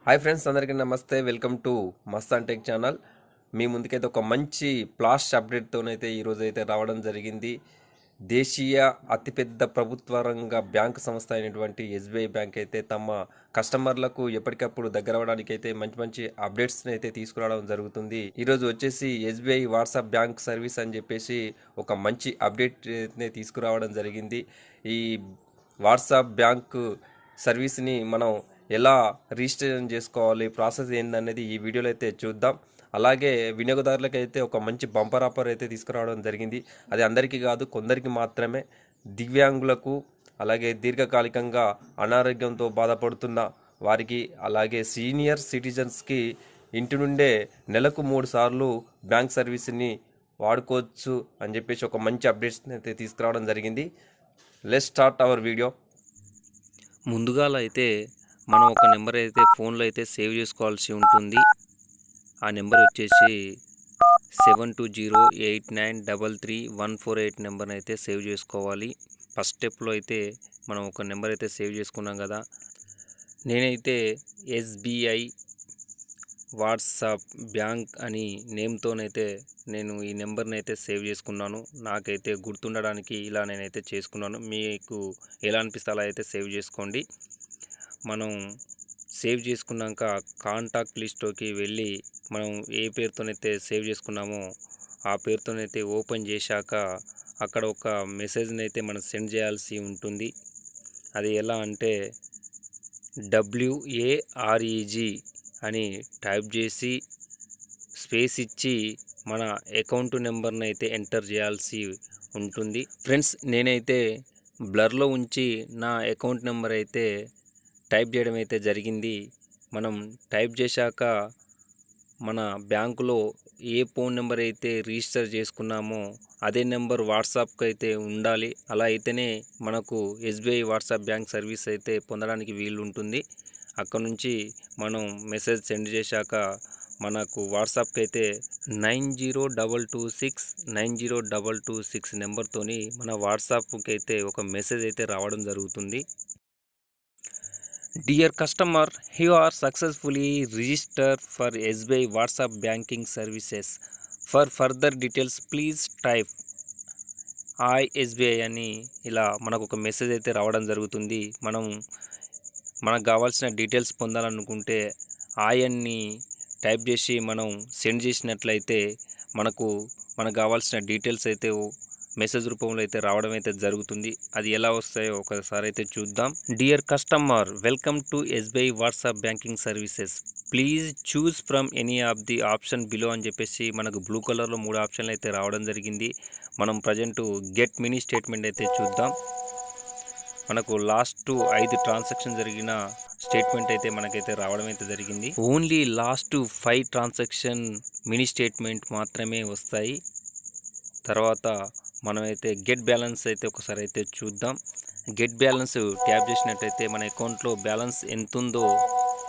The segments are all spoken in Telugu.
హాయ్ ఫ్రెండ్స్, అందరికీ నమస్తే. Welcome to Mastan tech channel. మీ ముందుకైతే ఒక మంచి ఫ్లాష్ అప్డేట్తోనైతే ఈరోజైతే రావడం జరిగింది. దేశీయ అతిపెద్ద ప్రభుత్వ రంగ బ్యాంకు సంస్థ అయినటువంటి ఎస్బీఐ బ్యాంక్ అయితే తమ కస్టమర్లకు ఎప్పటికప్పుడు దగ్గర అవ్వడానికి అయితే మంచి మంచి అప్డేట్స్ని అయితే తీసుకురావడం జరుగుతుంది. ఈరోజు వచ్చేసి ఎస్బీఐ వాట్సాప్ బ్యాంక్ సర్వీస్ అని చెప్పేసి ఒక మంచి అప్డేట్ని తీసుకురావడం జరిగింది. ఈ వాట్సాప్ బ్యాంక్ సర్వీస్ని మనం ఎలా రిజిస్ట్రేషన్ చేసుకోవాలి, ప్రాసెస్ ఏందనేది ఈ వీడియోలో అయితే చూద్దాం. అలాగే వినియోగదారులకు అయితే ఒక మంచి బంపర్ ఆఫర్ అయితే తీసుకురావడం జరిగింది. అది అందరికీ కాదు, కొందరికి మాత్రమే. దివ్యాంగులకు, అలాగే దీర్ఘకాలికంగా అనారోగ్యంతో బాధపడుతున్న వారికి, అలాగే సీనియర్ సిటిజన్స్కి ఇంటి నుండే నెలకు 3 సార్లు బ్యాంక్ సర్వీస్ని వాడుకోవచ్చు అని చెప్పేసి ఒక మంచి అప్డేట్స్ని అయితే తీసుకురావడం జరిగింది. Let's start our video. ముందుగా అయితే మనం ఒక నెంబర్ అయితే ఫోన్లో అయితే సేవ్ చేసుకోవాల్సి ఉంటుంది. ఆ నెంబర్ వచ్చేసి 7208933148 నెంబర్ని అయితే సేవ్ చేసుకోవాలి. ఫస్ట్ స్టెప్లో అయితే మనం ఒక నెంబర్ అయితే సేవ్ చేసుకున్నాం కదా. నేనైతే ఎస్బీఐ వాట్సాప్ బ్యాంక్ అని నేమ్తోనైతే నేను ఈ నెంబర్ని అయితే సేవ్ చేసుకున్నాను. నాకైతే గుర్తుండడానికి ఇలా నేనైతే చేసుకున్నాను. మీకు ఎలా అనిపిస్తే అలా అయితే సేవ్ చేసుకోండి. మనం సేవ్ చేసుకున్నాక కాంటాక్ట్ లిస్ట్లోకి వెళ్ళి మనం ఏ పేరుతోనైతే సేవ్ చేసుకున్నామో ఆ పేరుతోనైతే ఓపెన్ చేశాక అక్కడ ఒక మెసేజ్ని అయితే మనం సెండ్ చేయాల్సి ఉంటుంది. అది ఎలా అంటే WAREG అని టైప్ చేసి స్పేస్ ఇచ్చి మన అకౌంట్ నెంబర్ని అయితే ఎంటర్ చేయాల్సి ఉంటుంది. ఫ్రెండ్స్, నేనైతే బ్లర్లో ఉంచి నా అకౌంట్ నెంబర్ అయితే టైప్ చేయడం అయితే జరిగింది. మనం టైప్ చేశాక మన బ్యాంకులో ఏ ఫోన్ నెంబర్ అయితే రిజిస్టర్ చేసుకున్నామో అదే నెంబర్ వాట్సాప్కి అయితే ఉండాలి. అలా అయితేనే మనకు ఎస్బీఐ వాట్సాప్ బ్యాంక్ సర్వీస్ అయితే పొందడానికి వీలు ఉంటుంది. అక్కడ నుంచి మనం మెసేజ్ సెండ్ చేశాక మనకు వాట్సాప్కి అయితే 9022690226 నెంబర్తోని మన వాట్సాప్కి అయితే ఒక మెసేజ్ అయితే రావడం జరుగుతుంది. Dear customer, you are successfully registered for SBI WhatsApp banking services. For further details, please type SBI అని ఇలా మనకు ఒక మెసేజ్ అయితే రావడం జరుగుతుంది. మనకు కావాల్సిన డీటెయిల్స్ పొందాలనుకుంటే అని టైప్ చేసి మనం సెండ్ చేసినట్లయితే మనకు కావాల్సిన డీటెయిల్స్ అయితే మెసేజ్ రూపంలో అయితే రావడం అయితే జరుగుతుంది. అది ఎలా వస్తాయో ఒకసారి అయితే చూద్దాం. Dear customer, welcome to SBI WhatsApp banking services. Please choose from any of the option below అని చెప్పేసి మనకు బ్లూ కలర్లో 3 ఆప్షన్లు అయితే రావడం జరిగింది. మనం ప్రజెంట్ గెట్ మినీ స్టేట్మెంట్ అయితే చూద్దాం. మనకు లాస్ట్ 5 ట్రాన్సాక్షన్ జరిగిన స్టేట్మెంట్ అయితే మనకైతే రావడం అయితే జరిగింది. Only last 5 transaction mini statement మాత్రమే వస్తాయి. తర్వాత మనమైతే గెట్ బ్యాలెన్స్ అయితే ఒకసారి అయితే చూద్దాం. గెట్ బ్యాలెన్స్ ట్యాప్ చేసినట్టయితే మన అకౌంట్లో బ్యాలెన్స్ ఎంత ఉందో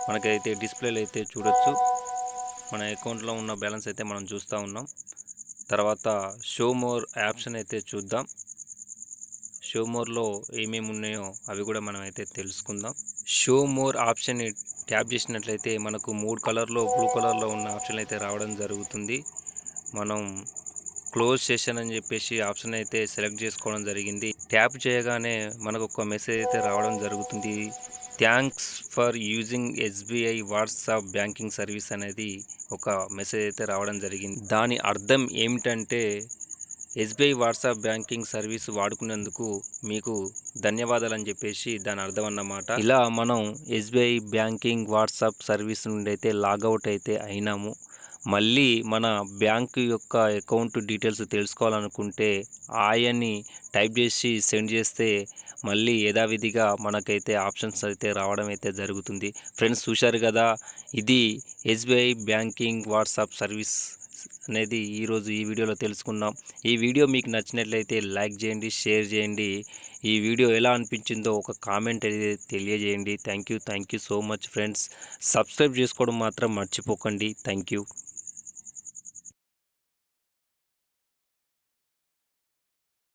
మనకైతే డిస్ప్లేలో అయితే చూడొచ్చు. మన అకౌంట్లో ఉన్న బ్యాలెన్స్ అయితే మనం చూస్తూ ఉన్నాం. తర్వాత షో మోర్ ఆప్షన్ అయితే చూద్దాం. షో మోర్లో ఏమేమి ఉన్నాయో అవి కూడా మనం అయితే తెలుసుకుందాం. షో మోర్ ఆప్షన్ ట్యాప్ చేసినట్లయితే మనకు 3 కలర్లో బ్లూ కలర్లో ఉన్న ఆప్షన్ అయితే రావడం జరుగుతుంది. మనం క్లోజ్ సెషన్ అని చెప్పేసి ఆప్షన్ అయితే సెలెక్ట్ చేసుకోవడం జరిగింది. ట్యాప్ చేయగానే మనకు ఒక మెసేజ్ అయితే రావడం జరుగుతుంది. Thanks for using SBI WhatsApp banking service అనేది ఒక మెసేజ్ అయితే రావడం జరిగింది. దాని అర్థం ఏమిటంటే ఎస్బీఐ వాట్సాప్ బ్యాంకింగ్ సర్వీస్ వాడుకున్నందుకు మీకు ధన్యవాదాలు అని చెప్పేసి దాని అర్థం అన్నమాట. ఇలా మనం ఎస్బీఐ బ్యాంకింగ్ వాట్సాప్ సర్వీస్ నుండి అయితే లాగౌట్ అయితే అయినాము. మళ్ళీ మన బ్యాంకు యొక్క అకౌంట్ డీటెయిల్స్ తెలుసుకోవాలనుకుంటే అని టైప్ చేసి సెండ్ చేస్తే మళ్ళీ యథావిధిగా మనకైతే ఆప్షన్స్ అయితే రావడం అయితే జరుగుతుంది. ఫ్రెండ్స్, చూశారు కదా, ఇది ఎస్బీఐ బ్యాంకింగ్ వాట్సాప్ సర్వీస్ అనేది ఈరోజు ఈ వీడియోలో తెలుసుకున్నాం. ఈ వీడియో మీకు నచ్చినట్లయితే లైక్ చేయండి, షేర్ చేయండి. ఈ వీడియో ఎలా అనిపించిందో ఒక కామెంట్ అయితే తెలియజేయండి. Thank you so much friends. Subscribe చేసుకోవడం మాత్రం మర్చిపోకండి. Thank you.